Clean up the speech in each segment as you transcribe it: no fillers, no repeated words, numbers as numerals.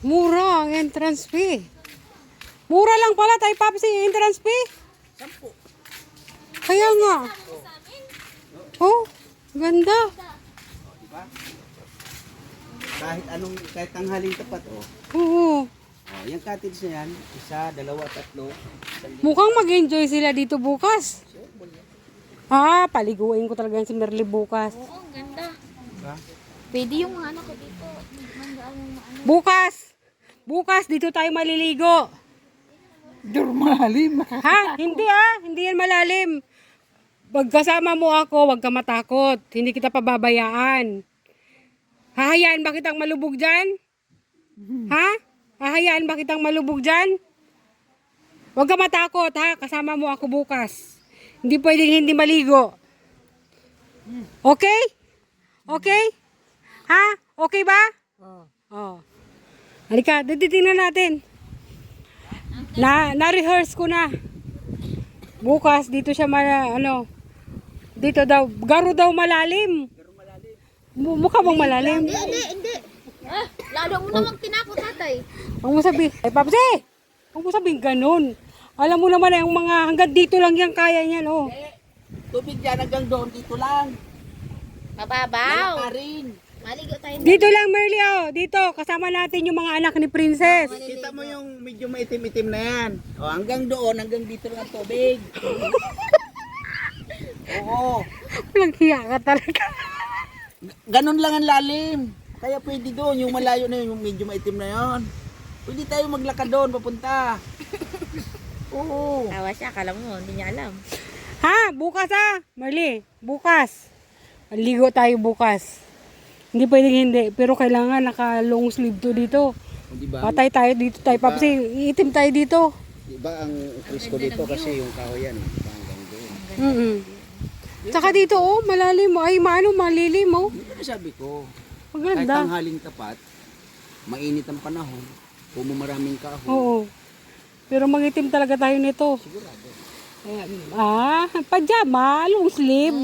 Mura ang entrance fee. Mura lang pala tayo, Papsi, entrance fee. 10. Kaya nga. Oh, ganda. Diba? Kahit tanghaling tapat, oh. Oo. Oh, yung cottage na yan, 1, 2, 3. Mukhang mag-enjoy sila dito bukas. Paliguin ko talaga si Merly bukas. Oo, ang ganda. Diba? Pwede yung mga anak ko dito. Bukas dito tayo maliligo. Malalim. Ha? Hindi yan malalim. Pag kasama mo ako, huwag ka matakot. Hindi kita pababayaan. Hahayaan ba kitang malubog dyan? Ha? Hahayaan ba kitang malubog dyan? Huwag ka matakot, ha? Kasama mo ako bukas. Hindi pwedeng hindi maligo. Okay? Okay? Ha? Okay ba? Oh. Halika, titingnan natin. Na-rehearse ko na. Bukas dito siya dito daw, garo daw malalim. Mukha bang malalim? Hindi. Lalo mo namang tinakot, tatay. Huwag mo sabihin, Papsi! Huwag mo sabihin ganun. Alam mo naman yung mga hanggang dito lang yan kaya niyan, oh. Tubig dyan hanggang doon, dito lang. Mababaw. Malakarin. Maligo tayo. Dito lang, Merly, oh. Dito, kasama natin yung mga anak ni Princess. Kita mo yung medyo maitim-itim na yan. O, hanggang doon, hanggang dito lang ang tubig. Oo. Walang hiya ka talaga. Ganun lang ang lalim. Kaya pwede doon, yung malayo na yun, yung medyo maitim na yun. Pwede tayo maglakad doon, papunta. Oo. Tawa siya, akala mo, hindi niya alam. Ha? Bukas, ha? Merly, bukas. Ligo tayo bukas. Hindi pwedeng hindi, pero kailangan naka long sleeve to dito. Diba? Patay tayo dito tayo, Papsi. Iitim tayo dito. Diba ang presko dito kasi yung kahoy yan. Diba hanggang doon. Tsaka dito, oh, malalim mo. Ay, malilim, oh. Yun ang sabi ko. Kahit Maganda. tanghaling tapat, mainit ang panahon, maraming kahoy. Oo. Pero mangitim talaga tayo nito. Sigurado. Pajama, long sleeve.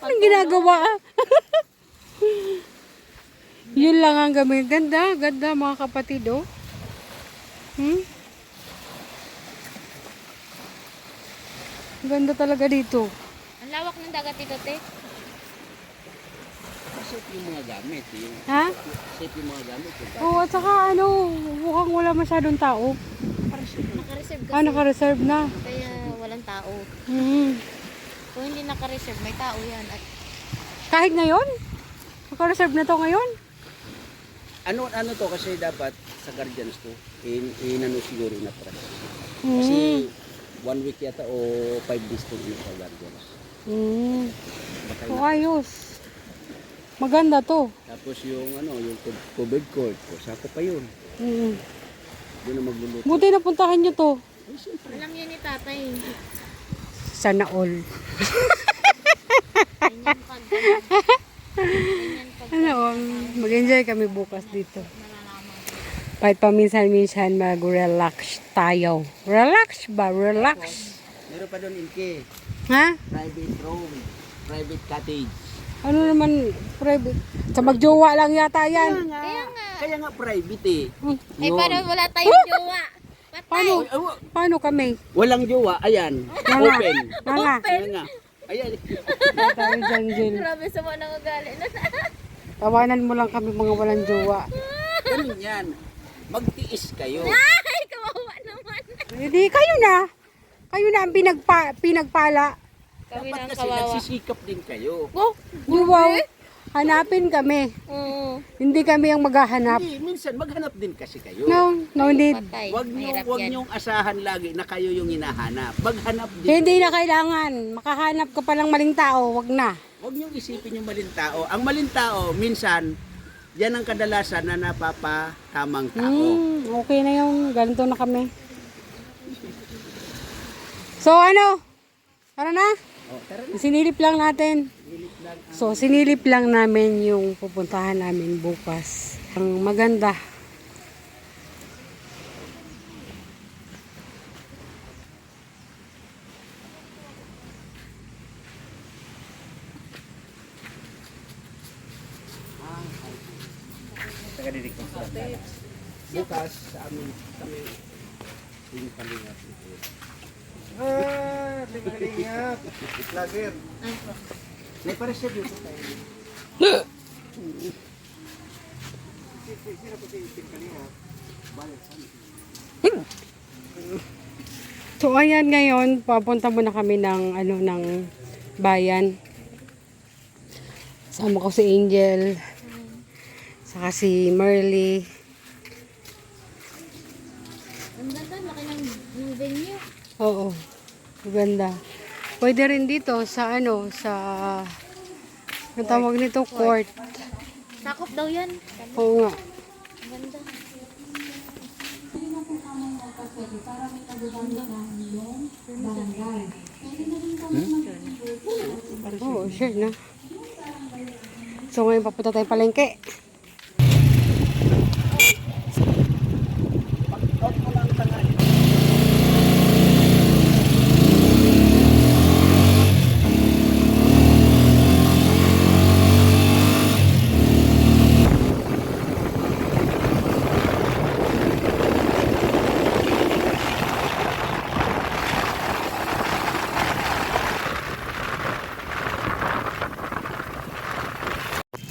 Anong ginagawa? Yun lang ang gamit. Ganda, ganda mga kapatid, oh. Ganda talaga dito. Ang lawak ng dagat dito, te. Safe yung mga gamit. Ha? Safe yung mga gamit. Oo, at saka mukhang wala masyadong tao. Naka-reserve kasi. Naka-reserve na. Kaya walang tao. Kung hindi naka-reserve, may tao yan. At Kahit ngayon? Naka-reserve na to ngayon? Ano to kasi dapat sa guardians to, inano siguro na para. Kasi 1 week yata o 5 days to sa guardians. Ayos. Maganda to. Tapos yung yung covered court, sako pa yun. Doon na magluluto. Buti napuntahan nyo to. alam yun ni tatay. Sana all. Ganyan pag Mag-enjoy kami bukas dito. Kahit paminsan-minsan mag-relax tayo. Relax ba? Relax. Meron pa doon Inke, Ha? private room, private cottage. Ano naman private? Sa magjowa lang yata yan. Kaya nga private eh. Eh, parang wala tayong jowa. Paano? Paano kami? Walang jowa, ayan. Open. Nga. Ayan nga. Ayan. Tayo dyan, Jill. Grabe sa mga nangagali na. Tawanan mo lang kami mga walang jowa. Ganun yan. Magtiis kayo. Ay, kawawa naman. Hindi, kayo na. Kayo na ang pinagpala. Kami Dapat nang kasi kawawa. nagsisikap din kayo. Oh, Wow. Hanapin kami. oo. Hindi kami ang maghahanap. Hindi, minsan maghanap din kasi kayo. No need. Patay. Wag Mahirap yan. niyong asahan lagi na kayo yung hinahanap. Maghanap din. Hindi na kailangan. Makahanap ka pa ng maling tao. Wag na. Wag niyong isipin yung maling tao. Ang maling tao, minsan, yan ang kadalasan na napapatamang tao. Okay na yung ganito na kami. So ano? Tara na? Oh, tara na. Sinilip lang natin. So sinilip lang namin yung pupuntahan namin bukas. Ang maganda. Taga-didik ko. bukas sa amin kami yung kalingap. Lingap. Lager. Ano po? May pa-receive dito tayo. Sino po si Tim Kalingap? Bayad sa amin. So ayan ngayon, papunta muna kami ng ng bayan. Sama ko si Angel, saka si Merly. Ang ganda, laki ng venue. Oo, maganda. Pwede rin dito sa sa ang tawag nito, court. Sakop daw yan. Oo nga. Ang ganda. Oo, sure na. So ngayon papunta tayong palengke.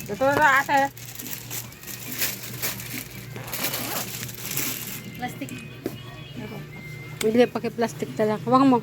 Ito na ate. Plastic. Hindi, paki-plastic talaga. Huwag mo.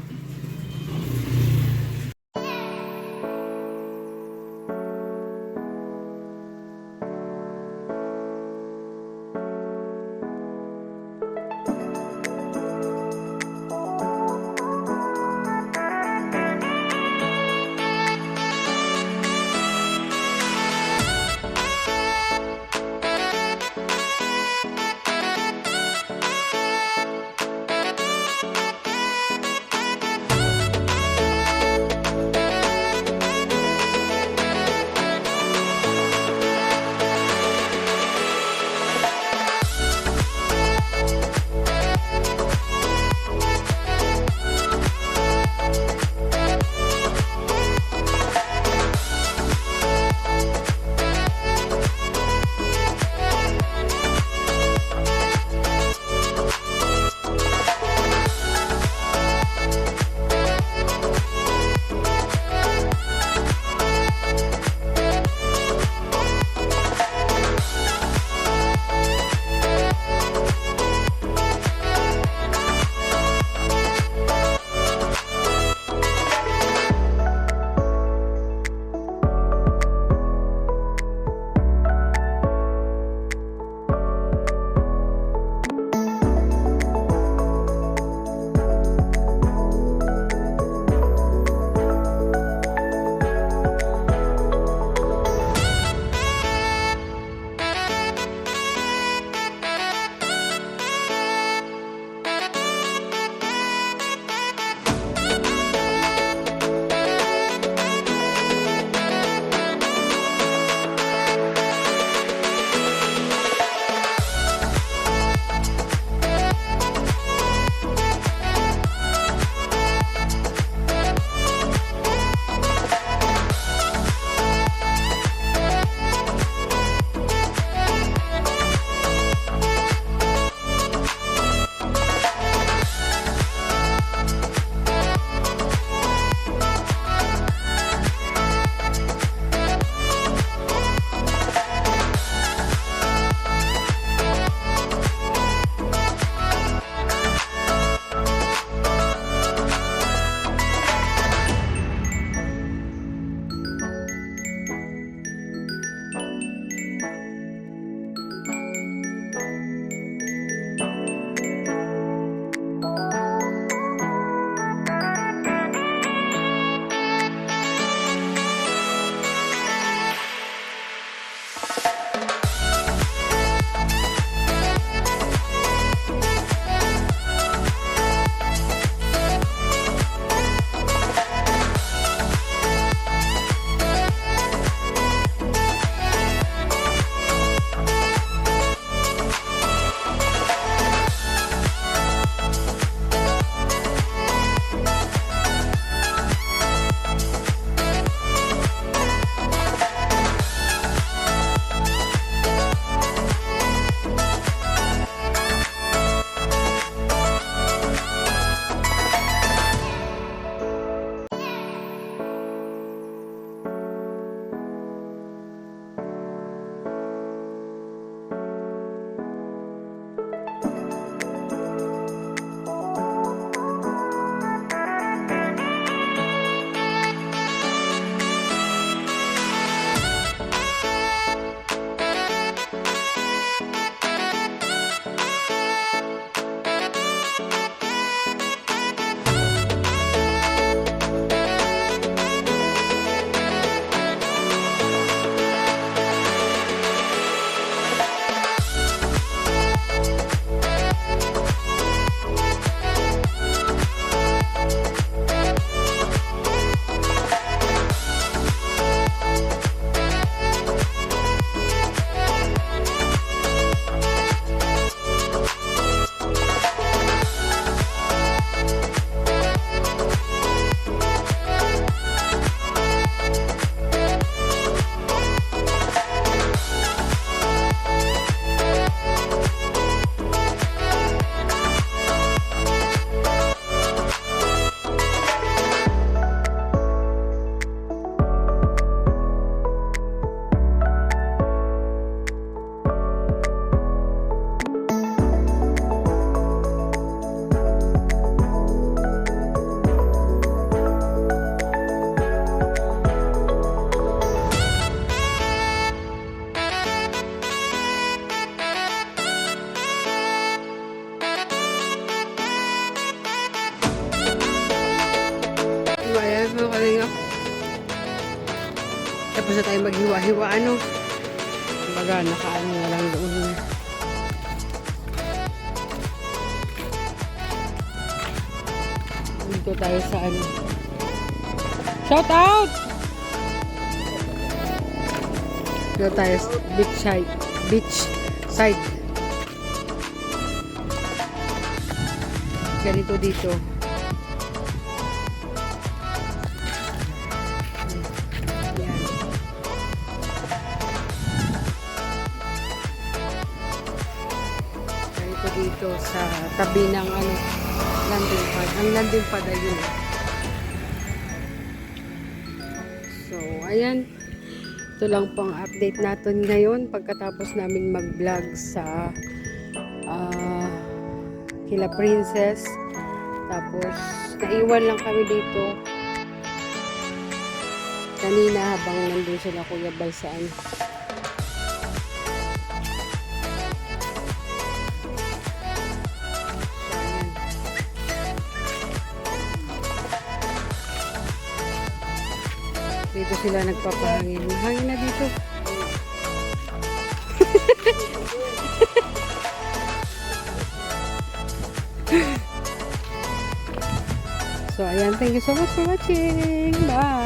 Tapos na tayo maghiwa-hiwa, ano. Kumbaga, nakaano na lang doon. Dito tayo sa ano. Shout out! Dito tayo sa beach side. Beach side. Ganito dito. Yan. Ganito dito sa tabi ng ano, landing pad. Ang landing pad ay yun. So, ayan. Ito lang pang update natin ngayon pagkatapos namin mag-vlog sa kila Princess. Tapos, naiwan lang kami dito kanina habang nandun sila Kuya Bal saan. So, ayan. Dito sila nagpapahangin. Hangin na dito. So, ayan. Thank you so much for watching. Bye!